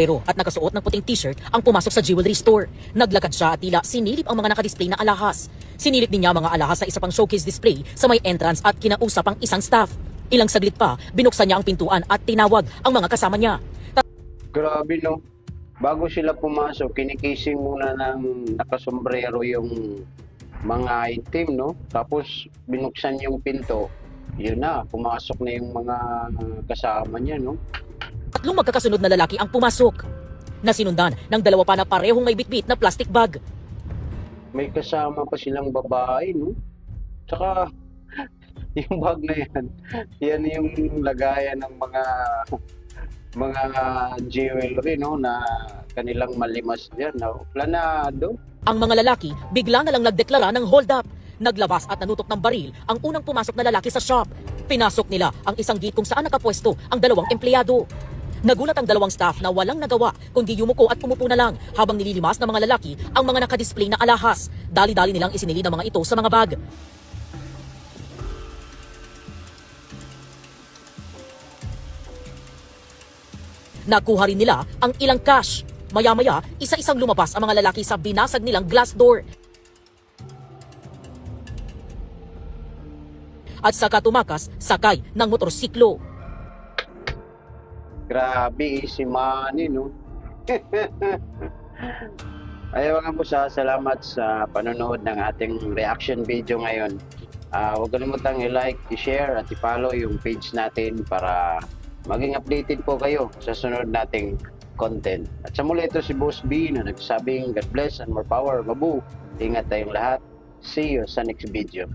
Pero at nakasuot ng puting t-shirt ang pumasok sa jewelry store. Naglakad siya at tila sinilip ang mga nakadisplay na alahas. Sinilip din niya mga alahas sa isa pang showcase display sa may entrance at kinausap ang isang staff. Ilang saglit pa, binuksan niya ang pintuan at tinawag ang mga kasama niya. Grabe no. Bago sila pumasok, kinikising muna ng nakasombrero yung mga item, no? Tapos binuksan yung pinto. Yun na, pumasok na yung mga kasama niya, no? Tatlong magkakasunod na lalaki ang pumasok. Nasinundan ng dalawa pa na parehong may bitbit na plastic bag. May kasama pa silang babae, no? Tsaka, yung bag na yan yung lagayan ng mga jewelry, no? Na kanilang malimas dyan, no? Planado. Ang mga lalaki bigla na lang nagdeklara ng hold up. Naglabas at nanutok ng baril ang unang pumasok na lalaki sa shop. Pinasok nila ang isang gate kung saan nakapwesto ang dalawang empleyado. Nagulat ang dalawang staff na walang nagawa kundi yumuko at umupo na lang habang nililimas ng mga lalaki ang mga nakadisplay na alahas. Dali-dali nilang isinilid ang mga ito sa mga bag. Nakuha rin nila ang ilang cash. Maya-maya, isa-isang lumabas ang mga lalaki sa binasag nilang glass door. At saka tumakas, sakay ng motorsiklo. Grabe, si Manny, no? Ayaw nga po salamat sa panonood ng ating reaction video ngayon. Huwag kalimutang i-like, i-share at i-follow yung page natin para maging updated po kayo sa sunod nating content. At sa muli, ito si Boss B na nagsabing God bless and more power. Mabu, ingat tayong lahat. See you sa next video.